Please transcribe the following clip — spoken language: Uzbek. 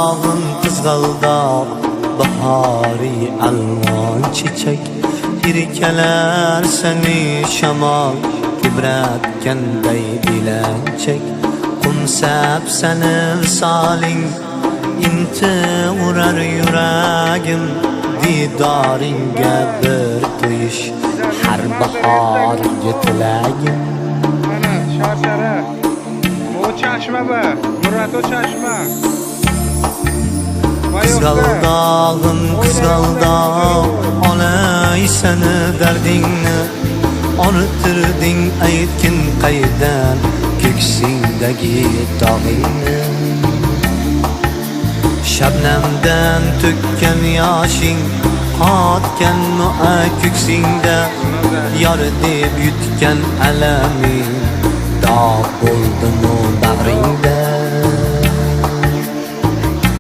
Dağın kızgaldaq, bahari alvan çiçek Irkeler seni şamal, kibretkenday dilençek Kumsep seni visalin, inti urar yüreğim Didaringe bir tuyiş, her bahar yetilegim Ana, Şarsara. O çeşme be. Murat o çeşme. Kızgaldağım, kızgaldağım Olay seni derdinni Unutturdin aytgin qaydan Köksindagi dağingni Şebnemden tökken yaşing Qatgan mu'a köksingda Yar deb yutgan alamin Dağ bo'ldimu bag'ringda